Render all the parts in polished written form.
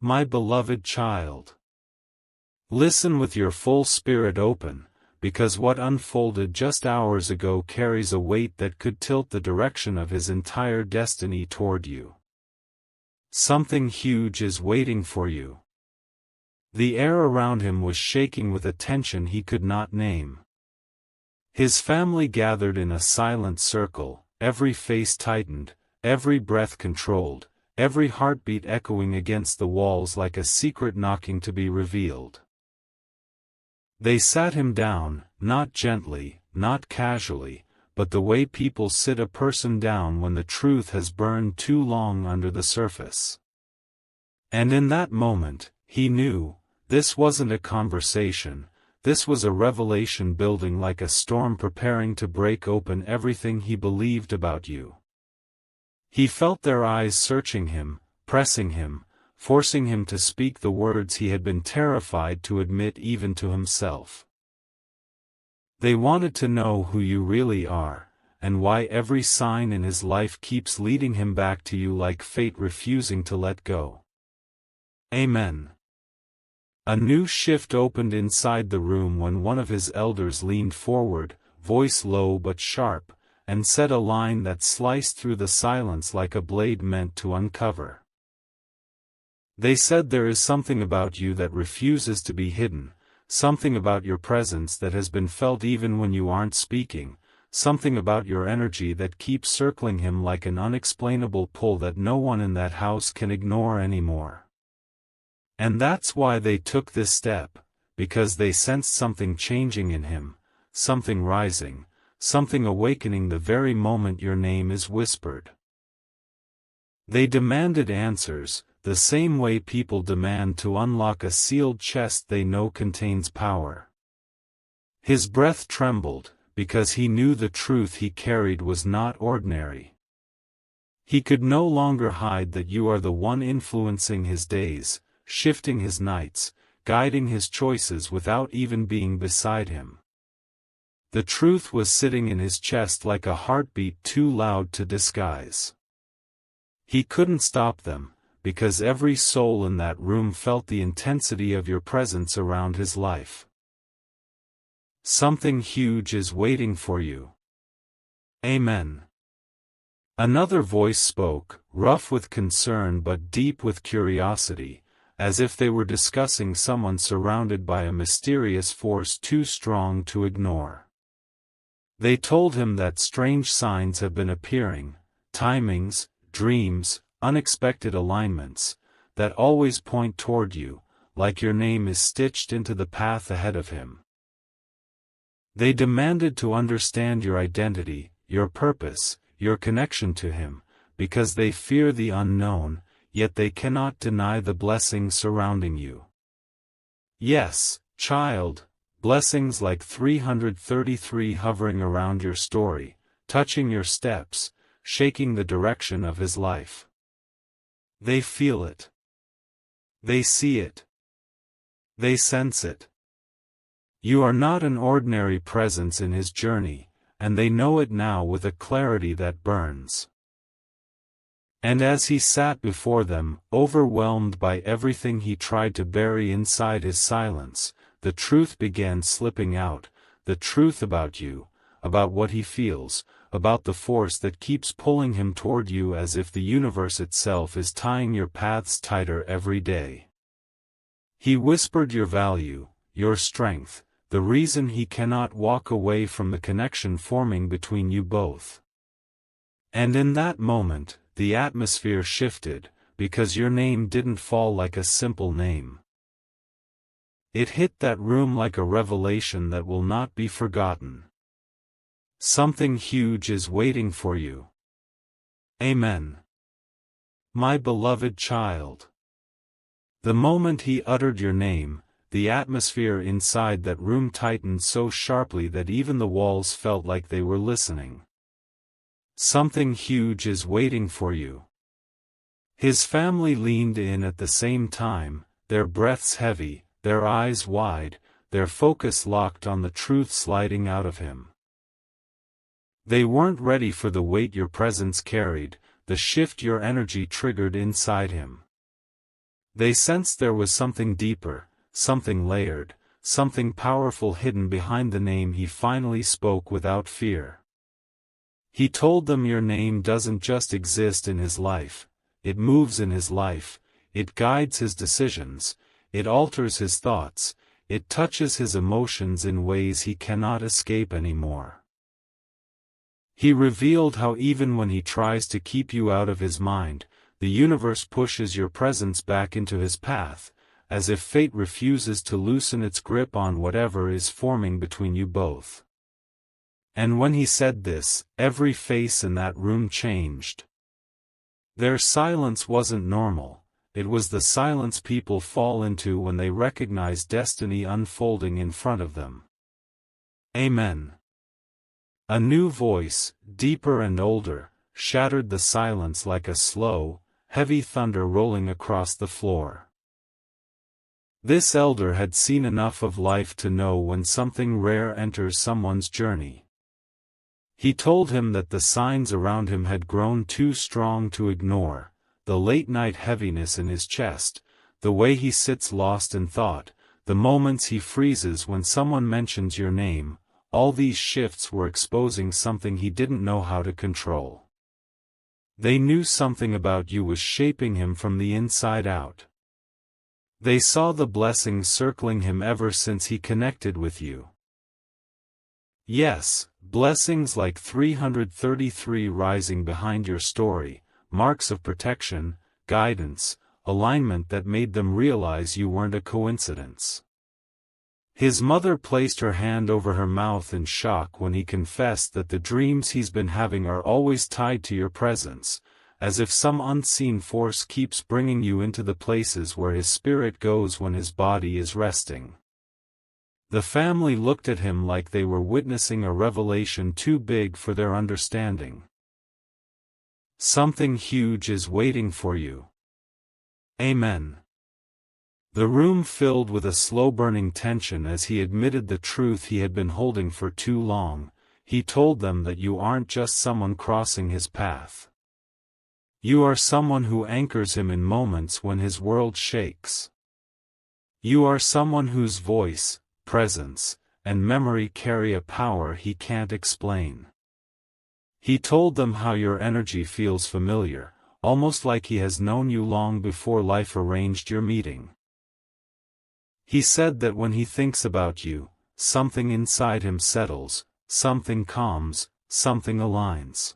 My beloved child. Listen with your full spirit open, because what unfolded just hours ago carries a weight that could tilt the direction of his entire destiny toward you. Something huge is waiting for you. The air around him was shaking with a tension he could not name. His family gathered in a silent circle, every face tightened, every breath controlled, every heartbeat echoing against the walls like a secret knocking to be revealed. They sat him down, not gently, not casually, but the way people sit a person down when the truth has burned too long under the surface. And in that moment, he knew, this wasn't a conversation, this was a revelation building like a storm preparing to break open everything he believed about you. He felt their eyes searching him, pressing him, forcing him to speak the words he had been terrified to admit even to himself. They wanted to know who you really are, and why every sign in his life keeps leading him back to you like fate refusing to let go. Amen. A new shift opened inside the room when one of his elders leaned forward, voice low but sharp, and said a line that sliced through the silence like a blade meant to uncover. They said there is something about you that refuses to be hidden, something about your presence that has been felt even when you aren't speaking, something about your energy that keeps circling him like an unexplainable pull that no one in that house can ignore anymore. And that's why they took this step, because they sensed something changing in him, something rising, something awakening the very moment your name is whispered. They demanded answers, the same way people demand to unlock a sealed chest they know contains power. His breath trembled, because he knew the truth he carried was not ordinary. He could no longer hide that you are the one influencing his days, shifting his nights, guiding his choices without even being beside him. The truth was sitting in his chest like a heartbeat too loud to disguise. He couldn't stop them, because every soul in that room felt the intensity of your presence around his life. Something huge is waiting for you. Amen. Another voice spoke, rough with concern but deep with curiosity, as if they were discussing someone surrounded by a mysterious force too strong to ignore. They told him that strange signs have been appearing, timings, dreams, unexpected alignments, that always point toward you, like your name is stitched into the path ahead of him. They demanded to understand your identity, your purpose, your connection to him, because they fear the unknown, yet they cannot deny the blessings surrounding you. Yes, child, blessings like 333 hovering around your story, touching your steps, shaking the direction of his life. They feel it. They see it. They sense it. You are not an ordinary presence in his journey, and they know it now with a clarity that burns. And as he sat before them, overwhelmed by everything he tried to bury inside his silence, the truth began slipping out, the truth about you, about what he feels, about the force that keeps pulling him toward you as if the universe itself is tying your paths tighter every day. He whispered your value, your strength, the reason he cannot walk away from the connection forming between you both. And in that moment, the atmosphere shifted, because your name didn't fall like a simple name. It hit that room like a revelation that will not be forgotten. Something huge is waiting for you. Amen. My beloved child. The moment he uttered your name, the atmosphere inside that room tightened so sharply that even the walls felt like they were listening. Something huge is waiting for you. His family leaned in at the same time, their breaths heavy, their eyes wide, their focus locked on the truth sliding out of him. They weren't ready for the weight your presence carried, the shift your energy triggered inside him. They sensed there was something deeper, something layered, something powerful hidden behind the name he finally spoke without fear. He told them your name doesn't just exist in his life, it moves in his life, it guides his decisions, it alters his thoughts, it touches his emotions in ways he cannot escape anymore. He revealed how even when he tries to keep you out of his mind, the universe pushes your presence back into his path, as if fate refuses to loosen its grip on whatever is forming between you both. And when he said this, every face in that room changed. Their silence wasn't normal, it was the silence people fall into when they recognize destiny unfolding in front of them. Amen. A new voice, deeper and older, shattered the silence like a slow, heavy thunder rolling across the floor. This elder had seen enough of life to know when something rare enters someone's journey. He told him that the signs around him had grown too strong to ignore, the late-night heaviness in his chest, the way he sits lost in thought, the moments he freezes when someone mentions your name, all these shifts were exposing something he didn't know how to control. They knew something about you was shaping him from the inside out. They saw the blessings circling him ever since he connected with you. Yes, blessings like 333 rising behind your story, marks of protection, guidance, alignment that made them realize you weren't a coincidence. His mother placed her hand over her mouth in shock when he confessed that the dreams he's been having are always tied to your presence, as if some unseen force keeps bringing you into the places where his spirit goes when his body is resting. The family looked at him like they were witnessing a revelation too big for their understanding. Something huge is waiting for you. Amen. The room filled with a slow-burning tension as he admitted the truth he had been holding for too long. He told them that you aren't just someone crossing his path. You are someone who anchors him in moments when his world shakes. You are someone whose voice, presence, and memory carry a power he can't explain. He told them how your energy feels familiar, almost like he has known you long before life arranged your meeting. He said that when he thinks about you, something inside him settles, something calms, something aligns.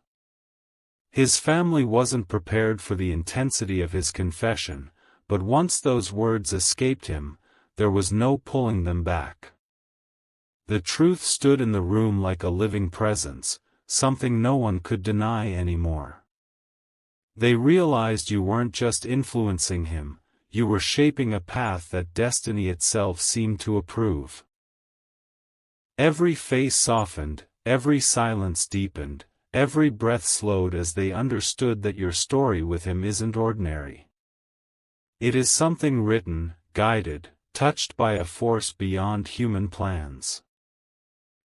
His family wasn't prepared for the intensity of his confession, but once those words escaped him, there was no pulling them back. The truth stood in the room like a living presence, something no one could deny anymore. They realized you weren't just influencing him, you were shaping a path that destiny itself seemed to approve. Every face softened, every silence deepened, every breath slowed as they understood that your story with him isn't ordinary. It is something written, guided, touched by a force beyond human plans.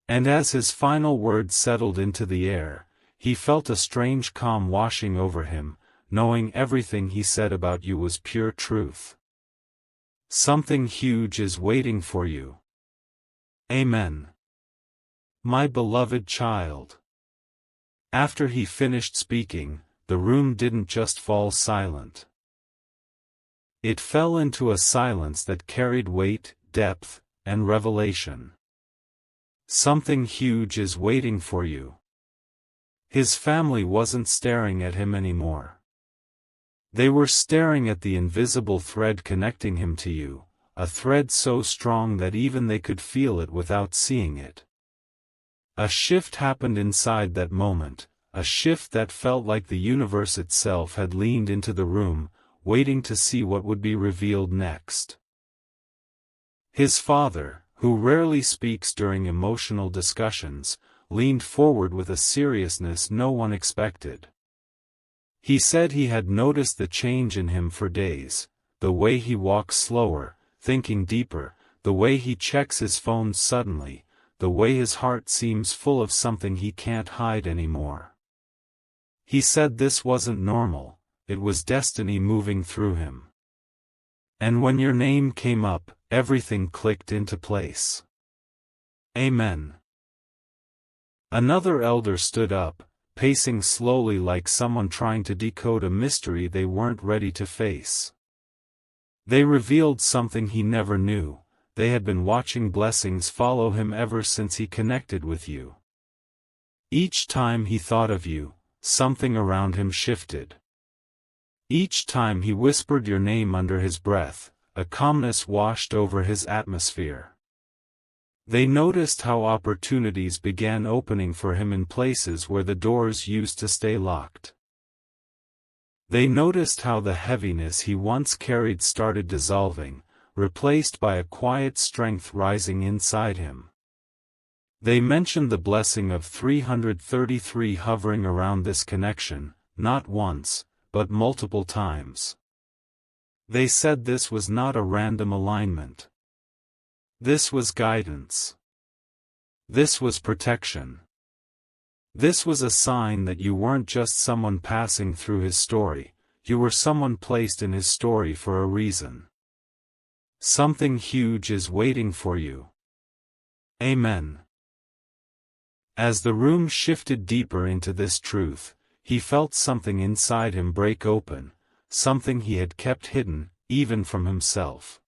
And as his final words settled into the air, he felt a strange calm washing over him, knowing everything he said about you was pure truth. Something huge is waiting for you. Amen. My beloved child. After he finished speaking, the room didn't just fall silent. It fell into a silence that carried weight, depth, and revelation. Something huge is waiting for you. His family wasn't staring at him anymore. They were staring at the invisible thread connecting him to you, a thread so strong that even they could feel it without seeing it. A shift happened inside that moment, a shift that felt like the universe itself had leaned into the room, waiting to see what would be revealed next. His father, who rarely speaks during emotional discussions, leaned forward with a seriousness no one expected. He said he had noticed the change in him for days, the way he walks slower, thinking deeper, the way he checks his phone suddenly, the way his heart seems full of something he can't hide anymore. He said this wasn't normal, it was destiny moving through him. And when your name came up, everything clicked into place. Amen. Another elder stood up, pacing slowly like someone trying to decode a mystery they weren't ready to face. They revealed something he never knew. They had been watching blessings follow him ever since he connected with you. Each time he thought of you, something around him shifted. Each time he whispered your name under his breath, a calmness washed over his atmosphere. They noticed how opportunities began opening for him in places where the doors used to stay locked. They noticed how the heaviness he once carried started dissolving, replaced by a quiet strength rising inside him. They mentioned the blessing of 333 hovering around this connection, not once, but multiple times. They said this was not a random alignment. This was guidance. This was protection. This was a sign that you weren't just someone passing through his story, you were someone placed in his story for a reason. Something huge is waiting for you. Amen. As the room shifted deeper into this truth, he felt something inside him break open, something he had kept hidden, even from himself.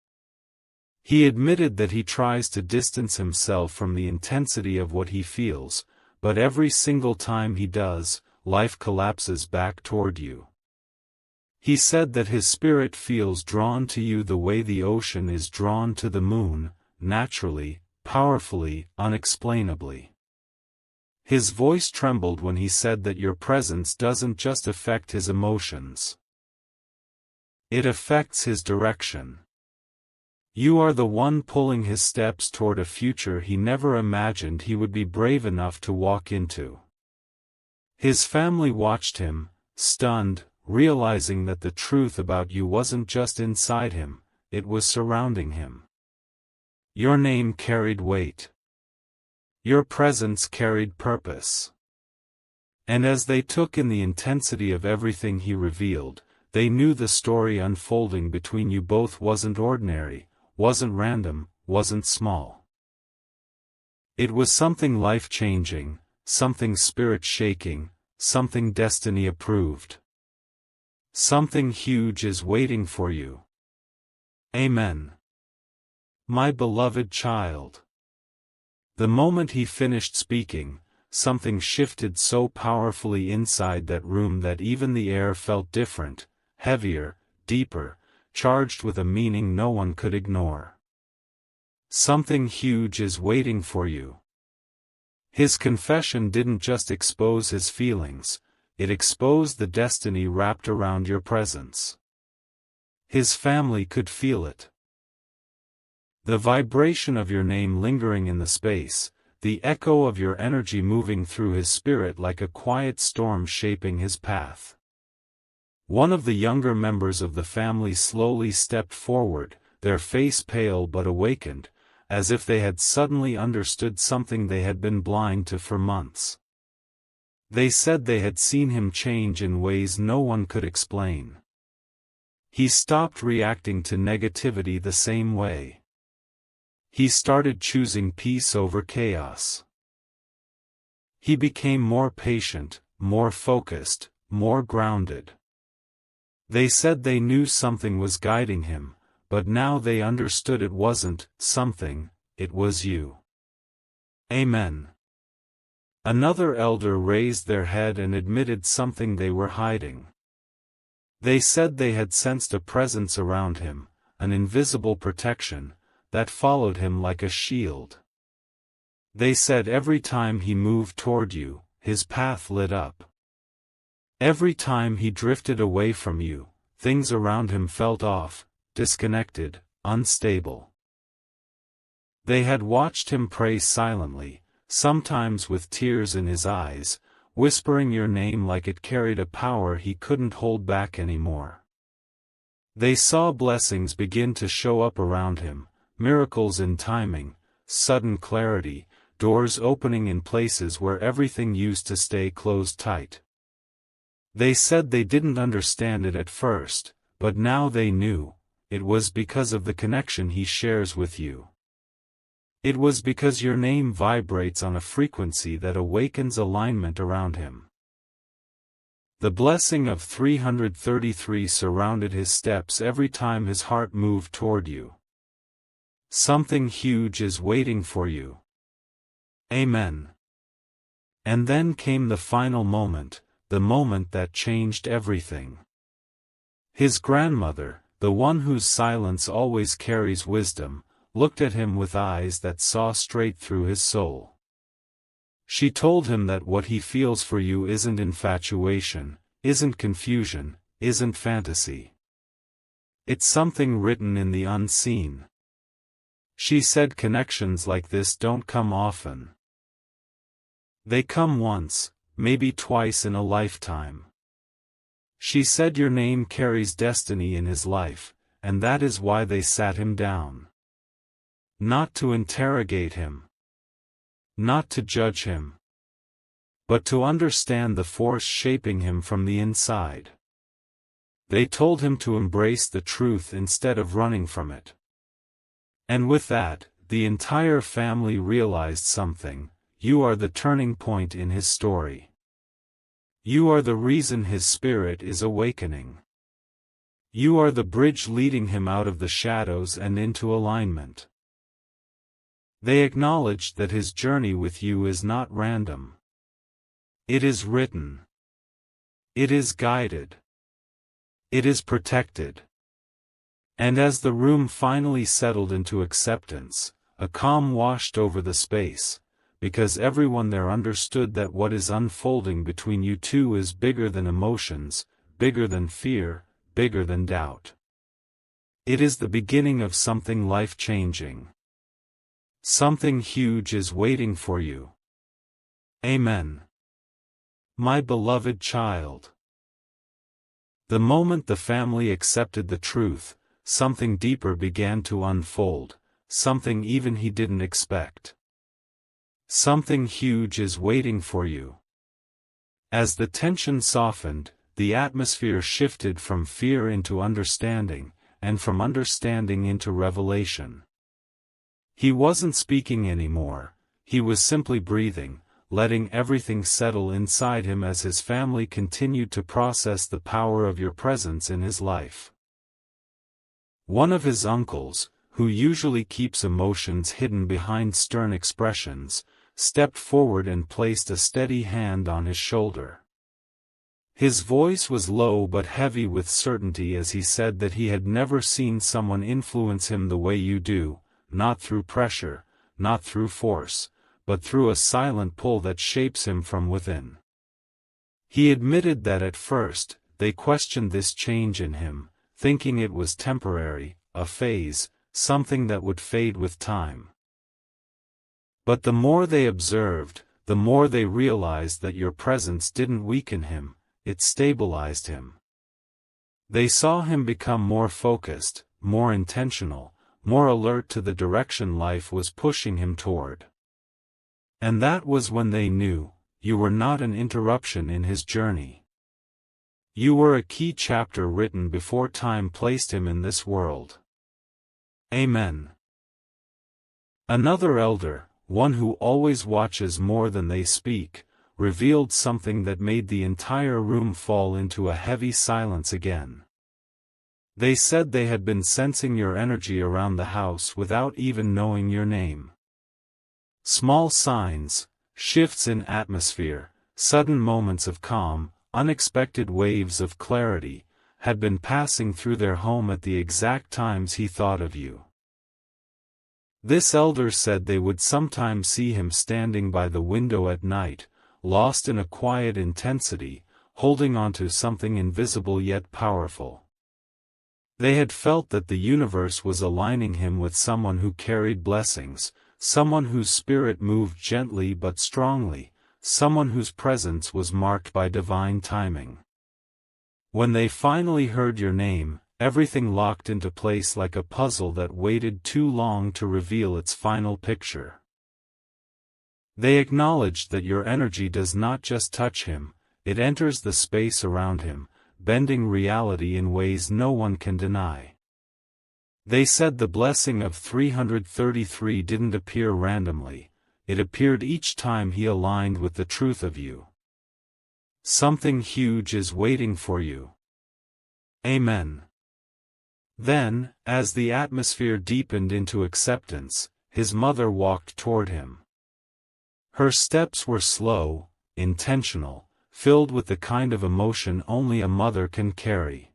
He admitted that he tries to distance himself from the intensity of what he feels, but every single time he does, life collapses back toward you. He said that his spirit feels drawn to you the way the ocean is drawn to the moon, naturally, powerfully, unexplainably. His voice trembled when he said that your presence doesn't just affect his emotions. It affects his direction. You are the one pulling his steps toward a future he never imagined he would be brave enough to walk into. His family watched him, stunned, realizing that the truth about you wasn't just inside him, it was surrounding him. Your name carried weight. Your presence carried purpose. And as they took in the intensity of everything he revealed, they knew the story unfolding between you both wasn't ordinary, wasn't random, wasn't small. It was something life-changing, something spirit-shaking, something destiny-approved. Something huge is waiting for you. Amen. My beloved child. The moment he finished speaking, something shifted so powerfully inside that room that even the air felt different, heavier, deeper, charged with a meaning no one could ignore. Something huge is waiting for you. His confession didn't just expose his feelings, it exposed the destiny wrapped around your presence. His family could feel it. The vibration of your name lingering in the space, the echo of your energy moving through his spirit like a quiet storm shaping his path. One of the younger members of the family slowly stepped forward, their face pale but awakened, as if they had suddenly understood something they had been blind to for months. They said they had seen him change in ways no one could explain. He stopped reacting to negativity the same way. He started choosing peace over chaos. He became more patient, more focused, more grounded. They said they knew something was guiding him, but now they understood it wasn't something, it was you. Amen. Another elder raised their head and admitted something they were hiding. They said they had sensed a presence around him, an invisible protection, that followed him like a shield. They said every time he moved toward you, his path lit up. Every time he drifted away from you, things around him felt off, disconnected, unstable. They had watched him pray silently, sometimes with tears in his eyes, whispering your name like it carried a power he couldn't hold back anymore. They saw blessings begin to show up around him, miracles in timing, sudden clarity, doors opening in places where everything used to stay closed tight. They said they didn't understand it at first, but now they knew, it was because of the connection he shares with you. It was because your name vibrates on a frequency that awakens alignment around him. The blessing of 333 surrounded his steps every time his heart moved toward you. Something huge is waiting for you. Amen. And then came the final moment, the moment that changed everything. His grandmother, the one whose silence always carries wisdom, looked at him with eyes that saw straight through his soul. She told him that what he feels for you isn't infatuation, isn't confusion, isn't fantasy. It's something written in the unseen. She said connections like this don't come often. They come once, maybe twice in a lifetime. She said your name carries destiny in his life, and that is why they sat him down. Not to interrogate him. Not to judge him. But to understand the force shaping him from the inside. They told him to embrace the truth instead of running from it. And with that, the entire family realized something: you are the turning point in his story. You are the reason his spirit is awakening. You are the bridge leading him out of the shadows and into alignment. They acknowledged that his journey with you is not random. It is written. It is guided. It is protected. And as the room finally settled into acceptance, a calm washed over the space, because everyone there understood that what is unfolding between you two is bigger than emotions, bigger than fear, bigger than doubt. It is the beginning of something life-changing. Something huge is waiting for you. Amen. My beloved child. The moment the family accepted the truth, something deeper began to unfold, something even he didn't expect. Something huge is waiting for you. As the tension softened, the atmosphere shifted from fear into understanding, and from understanding into revelation. He wasn't speaking anymore, he was simply breathing, letting everything settle inside him as his family continued to process the power of your presence in his life. One of his uncles, who usually keeps emotions hidden behind stern expressions, stepped forward and placed a steady hand on his shoulder. His voice was low but heavy with certainty as he said that he had never seen someone influence him the way you do, not through pressure, not through force, but through a silent pull that shapes him from within. He admitted that at first, they questioned this change in him, thinking it was temporary, a phase, something that would fade with time. But the more they observed, the more they realized that your presence didn't weaken him, it stabilized him. They saw him become more focused, more intentional, more alert to the direction life was pushing him toward. And that was when they knew, you were not an interruption in his journey. You were a key chapter written before time placed him in this world. Amen. Another elder, one who always watches more than they speak, revealed something that made the entire room fall into a heavy silence again. They said they had been sensing your energy around the house without even knowing your name. Small signs, shifts in atmosphere, sudden moments of calm, unexpected waves of clarity, had been passing through their home at the exact times he thought of you. This elder said they would sometimes see him standing by the window at night, lost in a quiet intensity, holding onto something invisible yet powerful. They had felt that the universe was aligning him with someone who carried blessings, someone whose spirit moved gently but strongly, someone whose presence was marked by divine timing. When they finally heard your name, everything locked into place like a puzzle that waited too long to reveal its final picture. They acknowledged that your energy does not just touch him, it enters the space around him, bending reality in ways no one can deny. They said the blessing of 333 didn't appear randomly, it appeared each time he aligned with the truth of you. Something huge is waiting for you. Amen. Then, as the atmosphere deepened into acceptance, his mother walked toward him. Her steps were slow, intentional, filled with the kind of emotion only a mother can carry.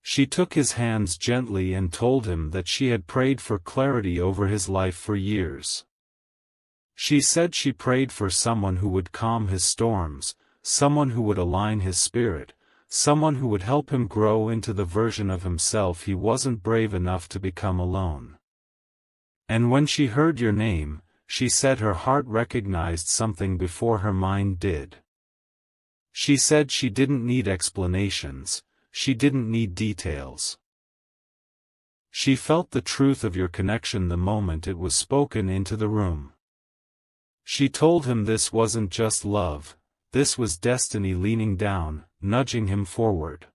She took his hands gently and told him that she had prayed for clarity over his life for years. She said she prayed for someone who would calm his storms, someone who would align his spirit, someone who would help him grow into the version of himself he wasn't brave enough to become alone. And when she heard your name, she said her heart recognized something before her mind did. She said she didn't need explanations, she didn't need details. She felt the truth of your connection the moment it was spoken into the room. She told him this wasn't just love, this was destiny leaning down, nudging him forward.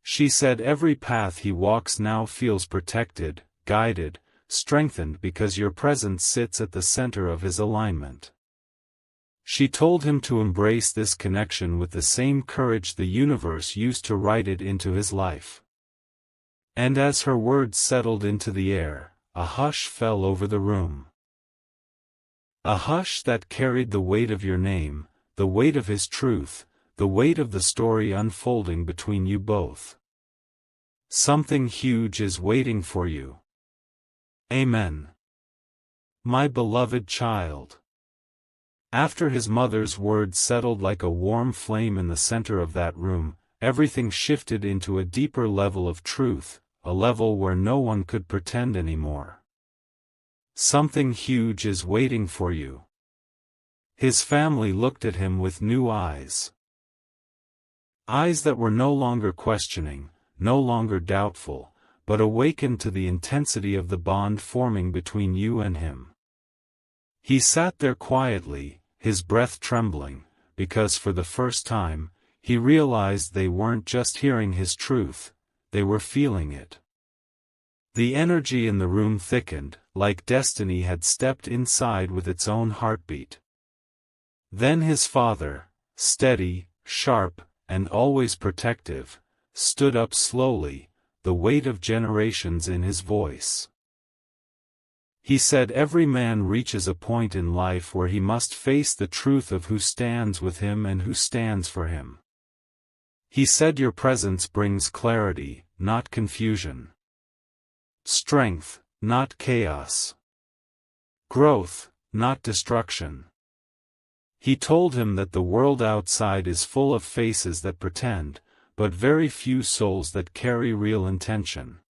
She said every path he walks now feels protected, guided, strengthened because your presence sits at the center of his alignment. She told him to embrace this connection with the same courage the universe used to write it into his life. And as her words settled into the air, a hush fell over the room. A hush that carried the weight of your name, the weight of his truth, the weight of the story unfolding between you both. Something huge is waiting for you. Amen. My beloved child. After his mother's words settled like a warm flame in the center of that room, everything shifted into a deeper level of truth, a level where no one could pretend anymore. Something huge is waiting for you. His family looked at him with new eyes. Eyes that were no longer questioning, no longer doubtful, but awakened to the intensity of the bond forming between you and him. He sat there quietly, his breath trembling, because for the first time, he realized they weren't just hearing his truth, they were feeling it. The energy in the room thickened, like destiny had stepped inside with its own heartbeat. Then his father, steady, sharp, and always protective, stood up slowly, the weight of generations in his voice. He said every man reaches a point in life where he must face the truth of who stands with him and who stands for him. He said your presence brings clarity, not confusion. Strength, not chaos. Growth, not destruction. He told him that the world outside is full of faces that pretend, but very few souls that carry real intention.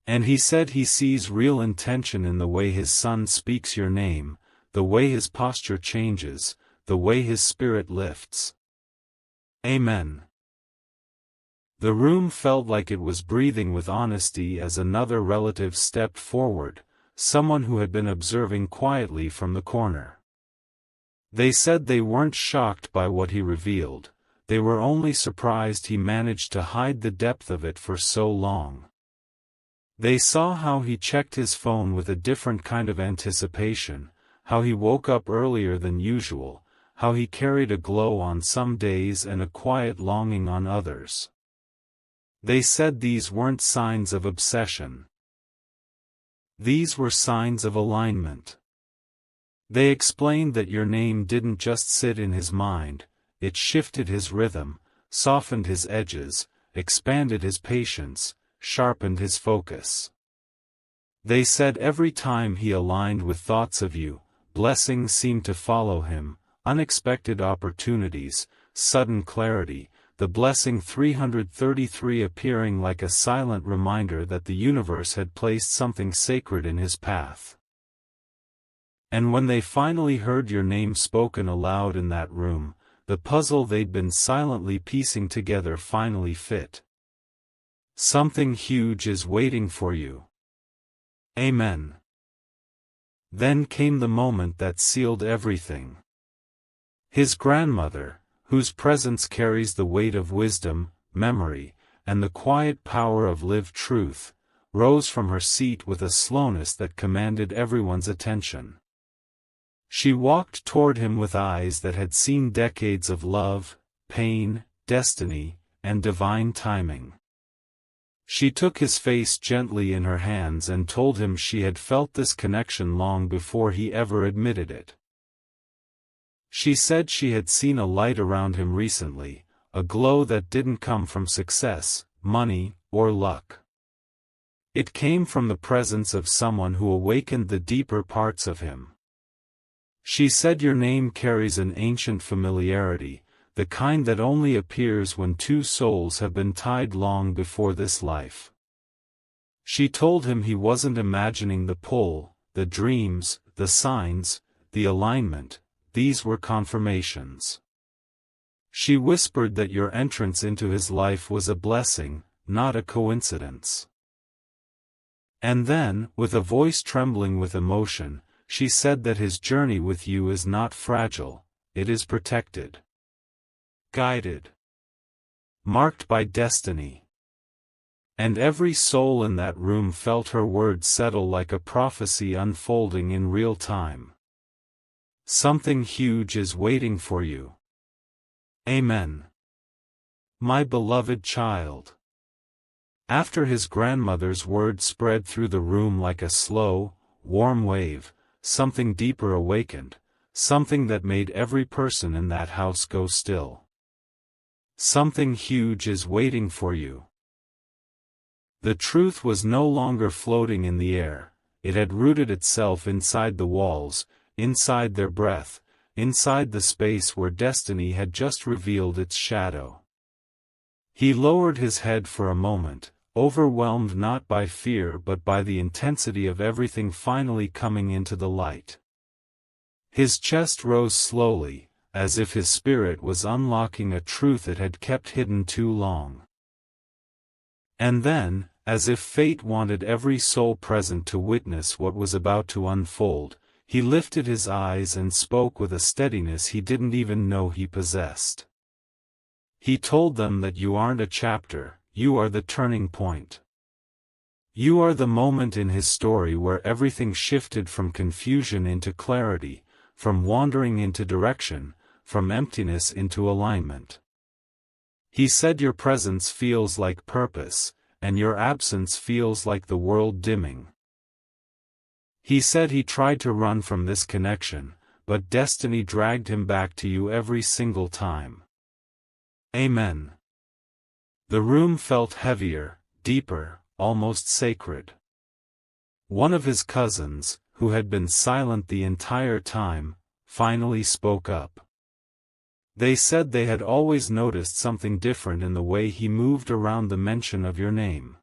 And he said he sees real intention in the way his son speaks your name, the way his posture changes, the way his spirit lifts. Amen. The room felt like it was breathing with honesty as another relative stepped forward, someone who had been observing quietly from the corner. They said they weren't shocked by what he revealed, they were only surprised he managed to hide the depth of it for so long. They saw how he checked his phone with a different kind of anticipation, how he woke up earlier than usual, how he carried a glow on some days and a quiet longing on others. They said these weren't signs of obsession. These were signs of alignment. They explained that your name didn't just sit in his mind, it shifted his rhythm, softened his edges, expanded his patience, sharpened his focus. They said every time he aligned with thoughts of you, blessings seemed to follow him, unexpected opportunities, sudden clarity, the blessing 333 appearing like a silent reminder that the universe had placed something sacred in his path. And when they finally heard your name spoken aloud in that room, the puzzle they'd been silently piecing together finally fit. Something huge is waiting for you. Amen. Then came the moment that sealed everything. His grandmother, whose presence carries the weight of wisdom, memory, and the quiet power of lived truth, rose from her seat with a slowness that commanded everyone's attention. She walked toward him with eyes that had seen decades of love, pain, destiny, and divine timing. She took his face gently in her hands and told him she had felt this connection long before he ever admitted it. She said she had seen a light around him recently, a glow that didn't come from success, money, or luck. It came from the presence of someone who awakened the deeper parts of him. She said your name carries an ancient familiarity, the kind that only appears when two souls have been tied long before this life. She told him he wasn't imagining the pull, the dreams, the signs, the alignment, these were confirmations. She whispered that your entrance into his life was a blessing, not a coincidence. And then, with a voice trembling with emotion, she said that his journey with you is not fragile, it is protected, guided, marked by destiny. And every soul in that room felt her words settle like a prophecy unfolding in real time. Something huge is waiting for you. Amen. My beloved child. After his grandmother's words spread through the room like a slow, warm wave, something deeper awakened, something that made every person in that house go still. Something huge is waiting for you. The truth was no longer floating in the air, it had rooted itself inside the walls, inside their breath, inside the space where destiny had just revealed its shadow. He lowered his head for a moment, overwhelmed not by fear but by the intensity of everything finally coming into the light. His chest rose slowly, as if his spirit was unlocking a truth it had kept hidden too long. And then, as if fate wanted every soul present to witness what was about to unfold, he lifted his eyes and spoke with a steadiness he didn't even know he possessed. He told them that you aren't a chapter, you are the turning point. You are the moment in his story where everything shifted from confusion into clarity, from wandering into direction, from emptiness into alignment. He said your presence feels like purpose, and your absence feels like the world dimming. He said he tried to run from this connection, but destiny dragged him back to you every single time. Amen. The room felt heavier, deeper, almost sacred. One of his cousins, who had been silent the entire time, finally spoke up. They said they had always noticed something different in the way he moved around the mention of your name.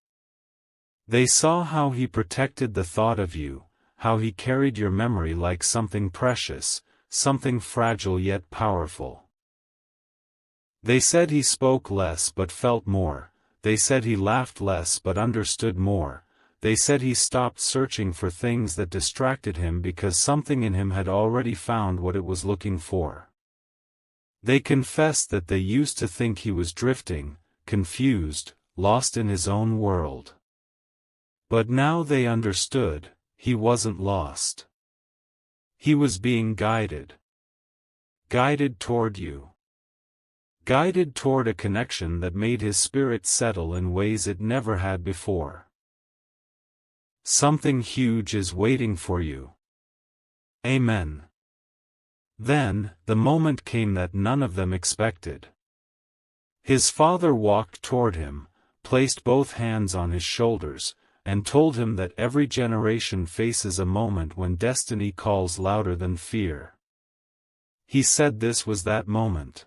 They saw how he protected the thought of you, how he carried your memory like something precious, something fragile yet powerful. They said he spoke less but felt more, they said he laughed less but understood more, they said he stopped searching for things that distracted him because something in him had already found what it was looking for. They confessed that they used to think he was drifting, confused, lost in his own world. But now they understood, he wasn't lost. He was being guided. Guided toward you. Guided toward a connection that made his spirit settle in ways it never had before. Something huge is waiting for you. Amen. Then, the moment came that none of them expected. His father walked toward him, placed both hands on his shoulders, and told him that every generation faces a moment when destiny calls louder than fear. He said this was that moment.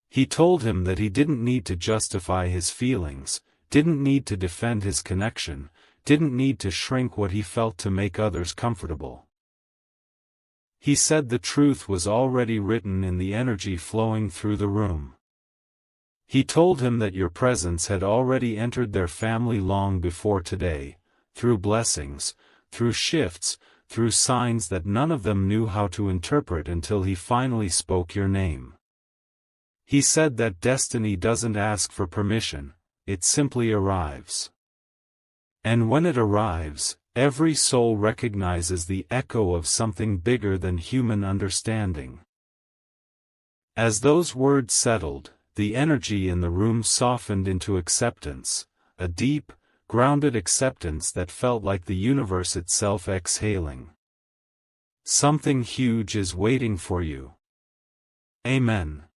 He told him that he didn't need to justify his feelings, didn't need to defend his connection, didn't need to shrink what he felt to make others comfortable. He said the truth was already written in the energy flowing through the room. He told him that your presence had already entered their family long before today, through blessings, through shifts, through signs that none of them knew how to interpret until he finally spoke your name. He said that destiny doesn't ask for permission, it simply arrives. And when it arrives, every soul recognizes the echo of something bigger than human understanding. As those words settled, the energy in the room softened into acceptance, a deep, grounded acceptance that felt like the universe itself exhaling. Something huge is waiting for you. Amen.